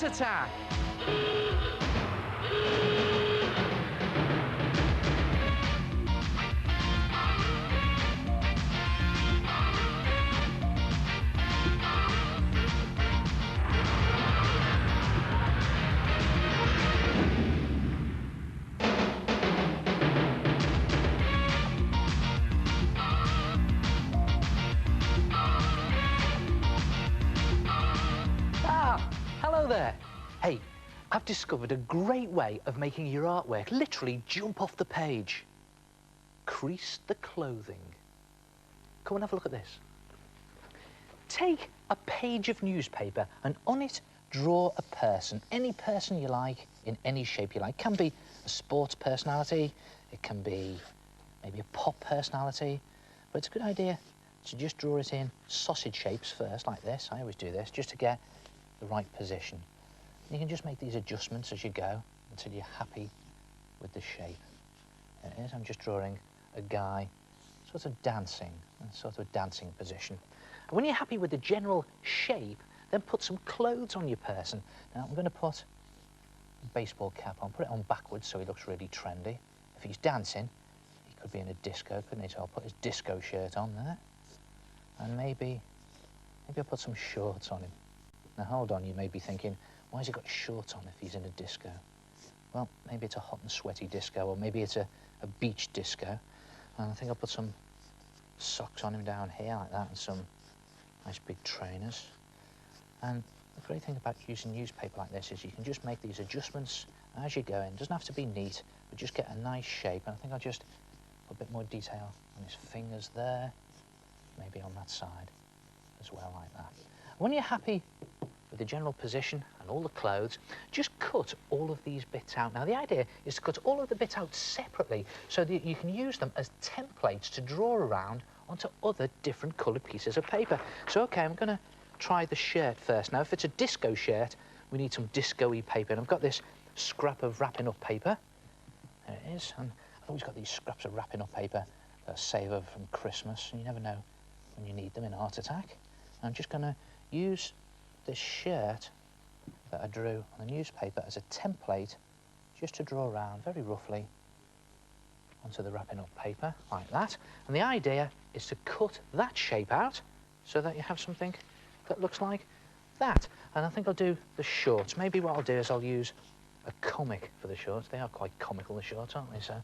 Art Attack! Hello there. Hey, I've discovered a great way of making your artwork literally jump off the page. Crease the clothing. Come and have a look at this. Take a page of newspaper and on it draw a person, any person you like, in any shape you like. It can be a sports personality, it can be maybe a pop personality, but it's a good idea to just draw it in sausage shapes first, like this. I always do this, just to get the right position. And you can just make these adjustments as you go until you're happy with the shape. There it is. I'm just drawing a guy sort of dancing, in sort of a dancing position. And when you're happy with the general shape, then put some clothes on your person. Now I'm going to put a baseball cap on, put it on backwards so he looks really trendy. If he's dancing, he could be in a disco, couldn't he? So I'll put his disco shirt on there. And maybe I'll put some shorts on him. Now, hold on, you may be thinking, why has he got shorts on if he's in a disco? Well, maybe it's a hot and sweaty disco, or maybe it's a beach disco. And I think I'll put some socks on him down here like that, and some nice big trainers. And the great thing about using newspaper like this is you can just make these adjustments as you go in. It doesn't have to be neat, but just get a nice shape. And I think I'll just put a bit more detail on his fingers there, maybe on that side as well, like that. When you're happy with the general position and all the clothes, just cut all of these bits out. Now, the idea is to cut all of the bits out separately so that you can use them as templates to draw around onto other different coloured pieces of paper. So, OK, I'm going to try the shirt first. Now, if it's a disco shirt, we need some disco-y paper. And I've got this scrap of wrapping up paper. There it is. And I've always got these scraps of wrapping up paper that I save over from Christmas. And you never know when you need them in Art Attack. I'm just going to use this shirt that I drew on the newspaper as a template just to draw around very roughly onto the wrapping up paper, like that. And the idea is to cut that shape out so that you have something that looks like that. And I think I'll do the shorts. Maybe what I'll do is I'll use a comic for the shorts. They are quite comical, the shorts, aren't they? So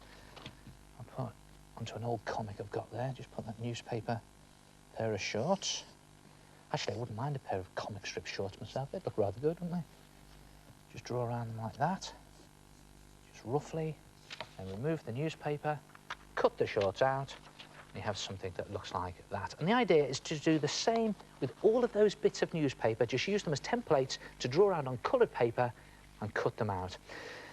I'll put onto an old comic I've got there, just put that newspaper pair of shorts. Actually, I wouldn't mind a pair of comic strip shorts myself. They'd look rather good, wouldn't they? Just draw around them like that, just roughly, and remove the newspaper, cut the shorts out, and you have something that looks like that. And the idea is to do the same with all of those bits of newspaper, just use them as templates to draw around on coloured paper and cut them out.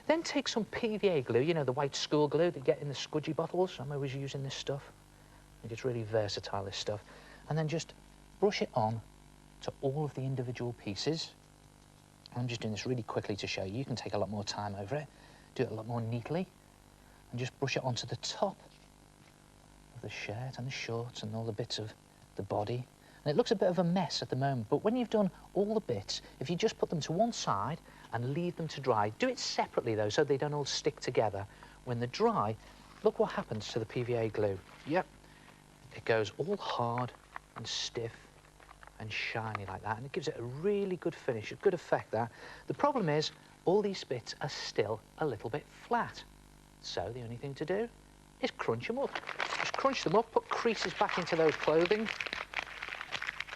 Then take some PVA glue, you know, the white school glue that you get in the squidgy bottles. I'm always using this stuff. I think it's really versatile, this stuff. And then just brush it on to all of the individual pieces. I'm just doing this really quickly to show you. You can take a lot more time over it, do it a lot more neatly, and just brush it onto the top of the shirt and the shorts and all the bits of the body. And it looks a bit of a mess at the moment, but when you've done all the bits, if you just put them to one side and leave them to dry, do it separately though, so they don't all stick together. When they're dry, look what happens to the PVA glue. Yep, it goes all hard and stiff and shiny like that, and it gives it a really good finish, a good effect there. The problem is, all these bits are still a little bit flat. So the only thing to do is crunch them up. Just crunch them up, put creases back into those clothing.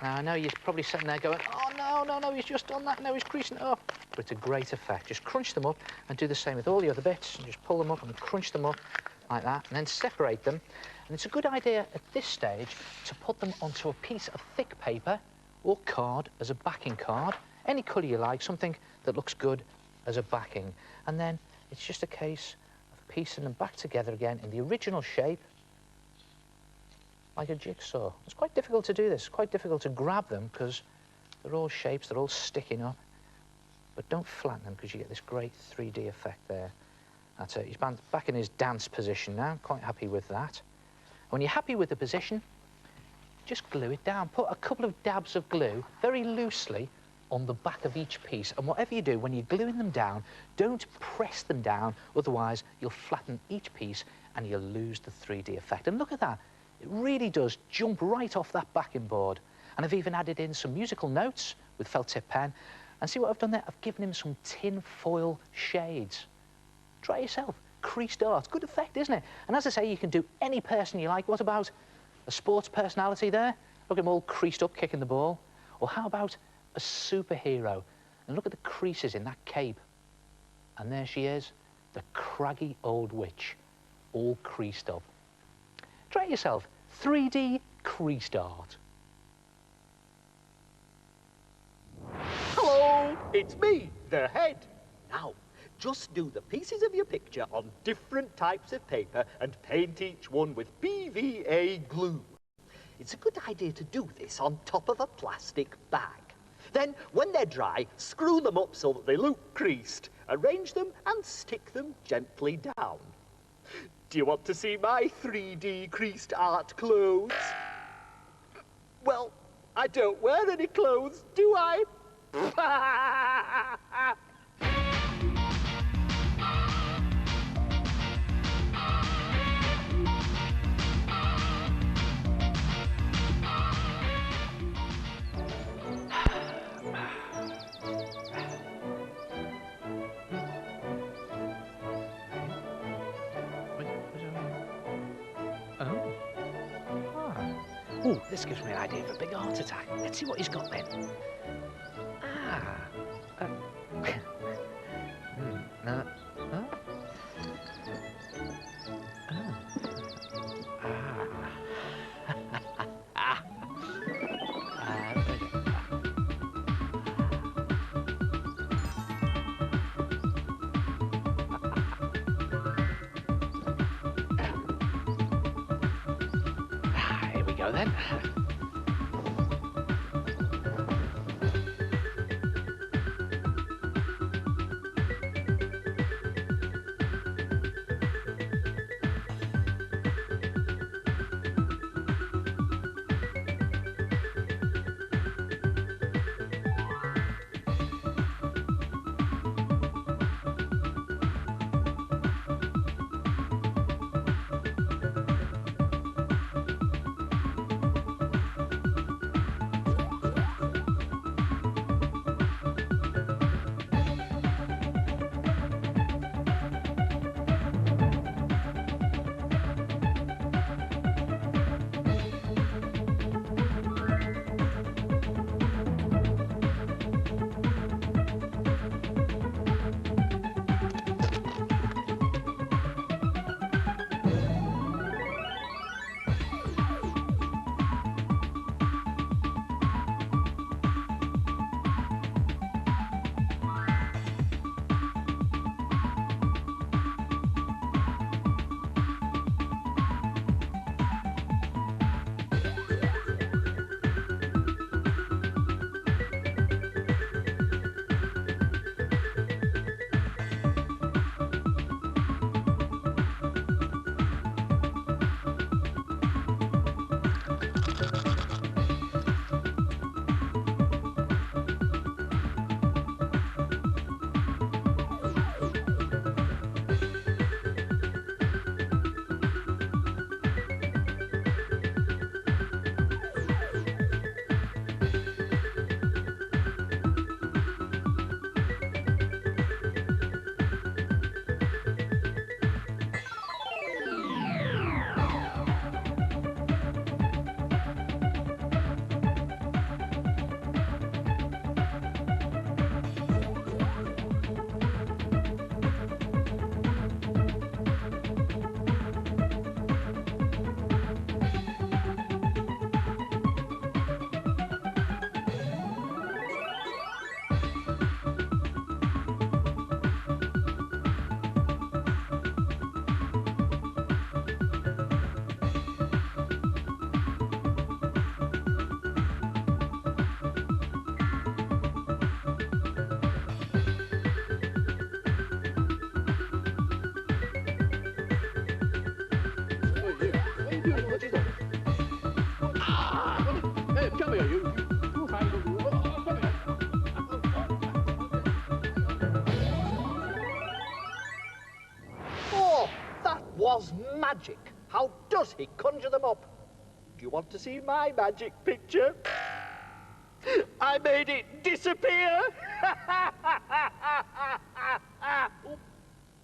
Now, I know you're probably sitting there going, oh, no, he's just done that, now he's creasing it up. But it's a great effect. Just crunch them up and do the same with all the other bits, and just pull them up and crunch them up like that, and then separate them. And it's a good idea at this stage to put them onto a piece of thick paper or card as a backing card, any colour you like, something that looks good as a backing. And then it's just a case of piecing them back together again in the original shape, like a jigsaw. It's quite difficult to do this. It's quite difficult to grab them because they're all shapes, they're all sticking up. But don't flatten them because you get this great 3D effect there. That's it. He's back in his dance position now. Quite happy with that. When you're happy with the position, just glue it down. Put a couple of dabs of glue very loosely on the back of each piece. And whatever you do, when you're gluing them down, don't press them down, otherwise you'll flatten each piece and you'll lose the 3D effect. And look at that. It really does jump right off that backing board. And I've even added in some musical notes with felt tip pen. And see what I've done there? I've given him some tin foil shades. Try it yourself. Creased art. Good effect, isn't it? And as I say, you can do any person you like. What about a sports personality there? Look at him all creased up, kicking the ball. Or how about a superhero? And look at the creases in that cape. And there she is, the craggy old witch, all creased up. Try it yourself. 3D creased art. Hello, it's me, the head. Now, just do the pieces of your picture on different types of paper and paint each one with PVA glue. It's a good idea to do this on top of a plastic bag. Then, when they're dry, screw them up so that they look creased. Arrange them and stick them gently down. Do you want to see my 3D creased art clothes? Well, I don't wear any clothes, do I? Ooh, this gives me an idea for a big art attack. Let's see what he's got then. No. Here we go then. magic. How does he conjure them up? Do you want to see my magic picture? I made it disappear!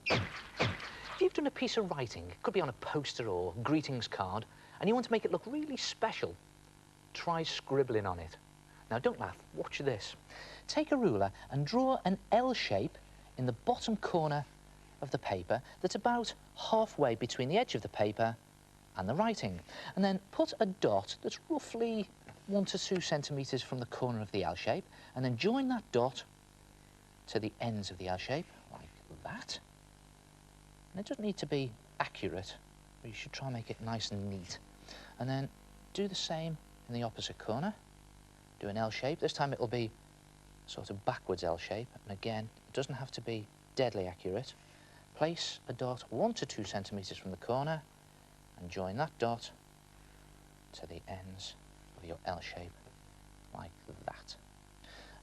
If you've done a piece of writing, it could be on a poster or greetings card, and you want to make it look really special, try scribbling on it. Now, don't laugh, watch this. Take a ruler and draw an L shape in the bottom corner of the paper that's about halfway between the edge of the paper and the writing. And then put a dot that's roughly 1 to 2 centimetres from the corner of the L shape, and then join that dot to the ends of the L shape, like that. And it doesn't need to be accurate, but you should try and make it nice and neat. And then do the same in the opposite corner. Do an L shape. This time it'll be sort of backwards L shape. And again, it doesn't have to be deadly accurate. Place a dot 1 to 2 centimetres from the corner and join that dot to the ends of your L shape, like that.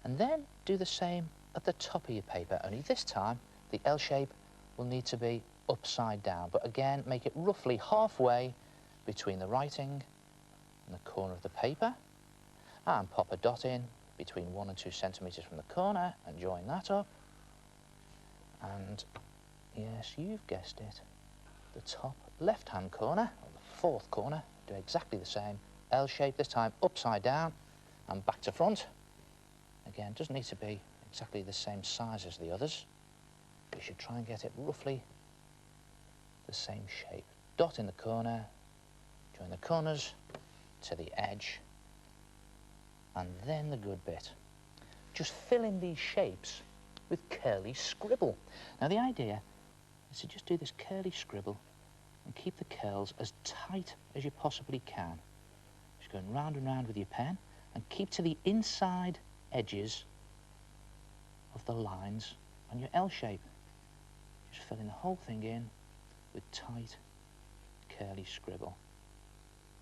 And then do the same at the top of your paper, only this time the L shape will need to be upside down, but again make it roughly halfway between the writing and the corner of the paper, and pop a dot in between 1 and 2 centimetres from the corner and join that up. And yes, you've guessed it, the top left-hand corner, or the 4th corner, do exactly the same. L shape, this time upside down and back to front. Again, doesn't need to be exactly the same size as the others. You should try and get it roughly the same shape. Dot in the corner, join the corners to the edge, and then the good bit. Just fill in these shapes with curly scribble. Now the idea is to just do this curly scribble and keep the curls as tight as you possibly can. Just going round and round with your pen and keep to the inside edges of the lines on your L shape. Just filling the whole thing in with tight, curly scribble.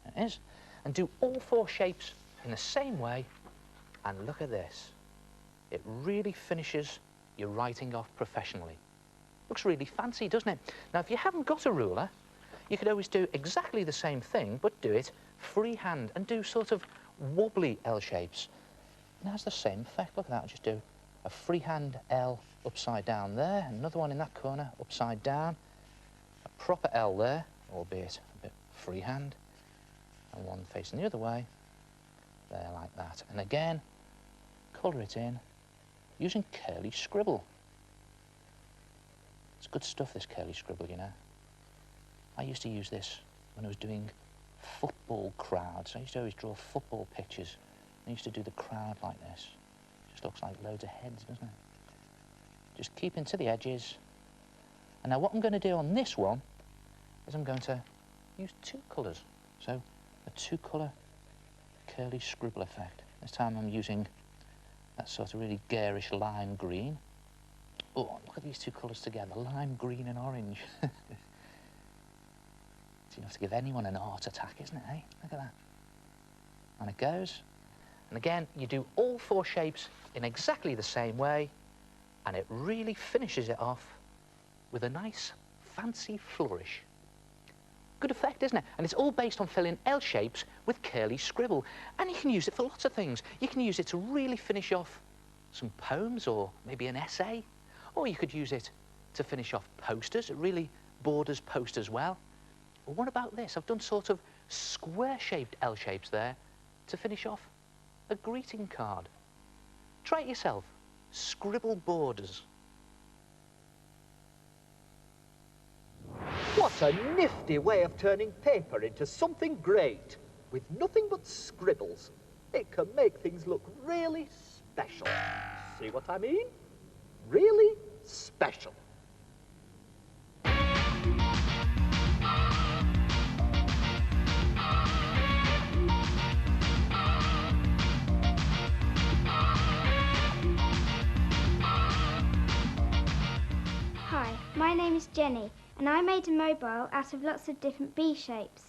There it is. And do all 4 shapes in the same way, and look at this. It really finishes your writing off professionally. Looks really fancy, doesn't it? Now, if you haven't got a ruler, you could always do exactly the same thing, but do it freehand and do sort of wobbly L shapes. And it has the same effect. Look at that. I'll just do a freehand L upside down there, another one in that corner upside down, a proper L there, albeit a bit freehand, and one facing the other way, there like that. And again, colour it in using curly scribble. It's good stuff, this curly scribble, you know. I used to use this when I was doing football crowds. I used to always draw football pictures. I used to do the crowd like this. Just looks like loads of heads, doesn't it? Just keeping to the edges. And now what I'm going to do on this one is I'm going to use 2 colours. So a 2-colour curly scribble effect. This time I'm using that sort of really garish lime green. Oh, look at these 2 colours together, lime green and orange. It's enough to give anyone an heart attack, isn't it, eh? Look at that. And it goes. And again, you do all 4 shapes in exactly the same way, and it really finishes it off with a nice, fancy flourish. Good effect, isn't it? And it's all based on filling L shapes with curly scribble. And you can use it for lots of things. You can use it to really finish off some poems or maybe an essay. Or you could use it to finish off posters. It really borders posters well. Or what about this? I've done sort of square-shaped L shapes there to finish off a greeting card. Try it yourself. Scribble borders. What a nifty way of turning paper into something great. With nothing but scribbles, it can make things look really special. See what I mean? Really special. Hi, my name is Jenny, and I made a mobile out of lots of different bee shapes.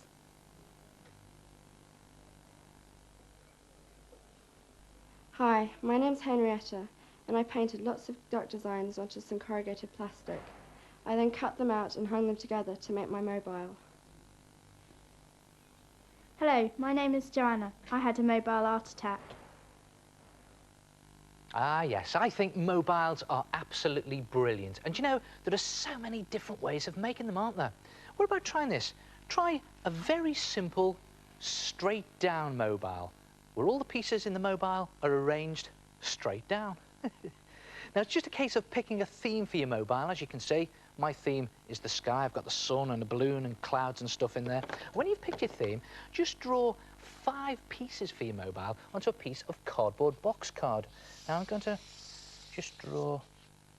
Hi, my name's Henrietta, and I painted lots of duck designs onto some corrugated plastic. I then cut them out and hung them together to make my mobile. Hello, my name is Joanna. I had a mobile art attack. Ah, yes, I think mobiles are absolutely brilliant. And you know, there are so many different ways of making them, aren't there? What about trying this? Try a very simple, straight down mobile, where all the pieces in the mobile are arranged straight down. Now, it's just a case of picking a theme for your mobile. As you can see, my theme is the sky. I've got the sun and a balloon and clouds and stuff in there. When you've picked your theme, just draw 5 pieces for your mobile onto a piece of cardboard box card. Now, I'm going to just draw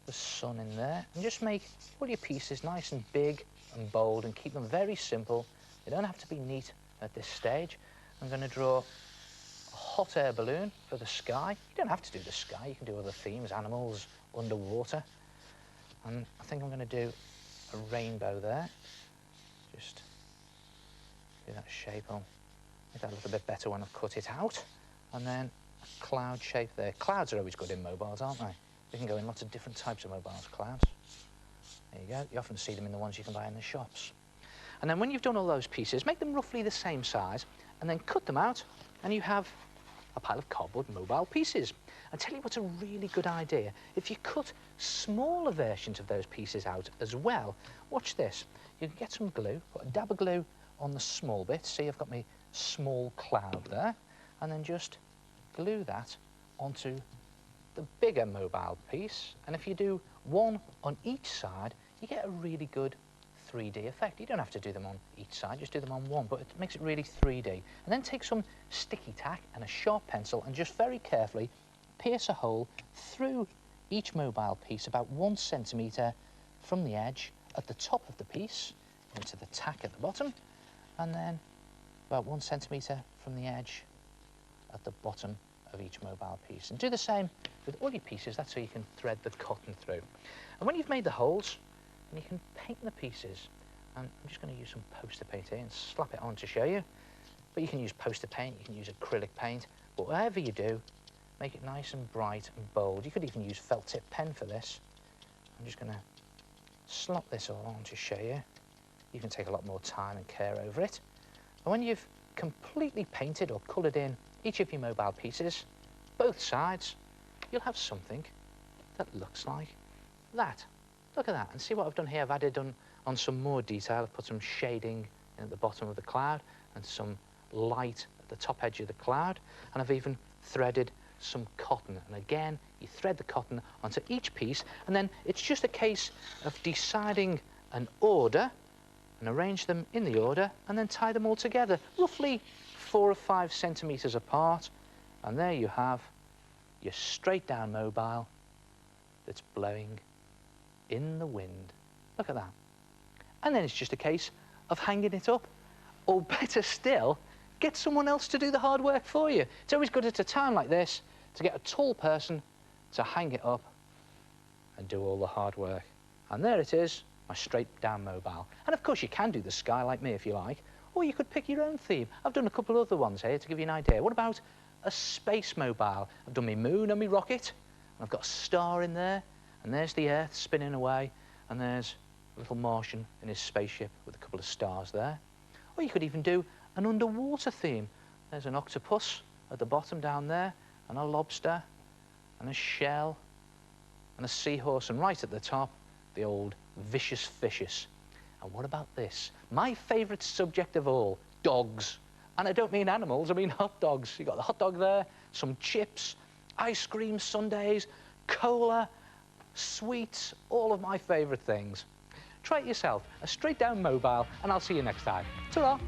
the sun in there and just make all your pieces nice and big and bold and keep them very simple. They don't have to be neat at this stage. I'm going to draw a hot air balloon for the sky. You don't have to do the sky. You can do other themes, animals, underwater. And I think I'm going to do a rainbow there. Just do that shape. I'll make that a little bit better when I've cut it out. And then a cloud shape there. Clouds are always good in mobiles, aren't they? They can go in lots of different types of mobiles, clouds. There you go. You often see them in the ones you can buy in the shops. And then when you've done all those pieces, make them roughly the same size, and then cut them out, and you have a pile of cardboard mobile pieces. I'll tell you what's a really good idea. If you cut smaller versions of those pieces out as well, watch this. You can get some glue, put a dab of glue on the small bit. See, I've got my small cloud there, and then just glue that onto the bigger mobile piece. And if you do one on each side, you get a really good 3D effect. You don't have to do them on each side, just do them on one, but it makes it really 3D. And then take some sticky tack and a sharp pencil and just very carefully pierce a hole through each mobile piece about 1 centimetre from the edge at the top of the piece into the tack at the bottom, and then about 1 centimetre from the edge at the bottom of each mobile piece. And do the same with all your pieces. That's how you can thread the cotton through. And when you've made the holes, and you can paint the pieces. And I'm just going to use some poster paint here and slap it on to show you. But you can use poster paint, you can use acrylic paint, but whatever you do, make it nice and bright and bold. You could even use felt tip pen for this. I'm just going to slop this all on to show you. You can take a lot more time and care over it. And when you've completely painted or coloured in each of your mobile pieces, both sides, you'll have something that looks like that. Look at that, and see what I've done here. I've added on some more detail. I've put some shading at the bottom of the cloud and some light at the top edge of the cloud, and I've even threaded some cotton. And again, you thread the cotton onto each piece, and then it's just a case of deciding an order and arrange them in the order, and then tie them all together, roughly 4 or 5 centimetres apart. And there you have your straight down mobile that's blowing in the wind. Look at that. And then it's just a case of hanging it up. Or better still, get someone else to do the hard work for you. It's always good at a time like this to get a tall person to hang it up and do all the hard work. And there it is, my straight down mobile. And of course you can do the sky like me if you like, or you could pick your own theme. I've done a couple of other ones here to give you an idea. What about a space mobile? I've done my moon and my rocket, and I've got a star in there, and there's the Earth spinning away, and there's a little Martian in his spaceship with a couple of stars there. Or you could even do an underwater theme. There's an octopus at the bottom down there, and a lobster, and a shell, and a seahorse, and right at the top, the old vicious fishes. And what about this? My favourite subject of all, dogs. And I don't mean animals, I mean hot dogs. You've got the hot dog there, some chips, ice cream, sundaes, cola, sweets, all of my favourite things. Try it yourself, a straight down mobile, and I'll see you next time. Ta-ra!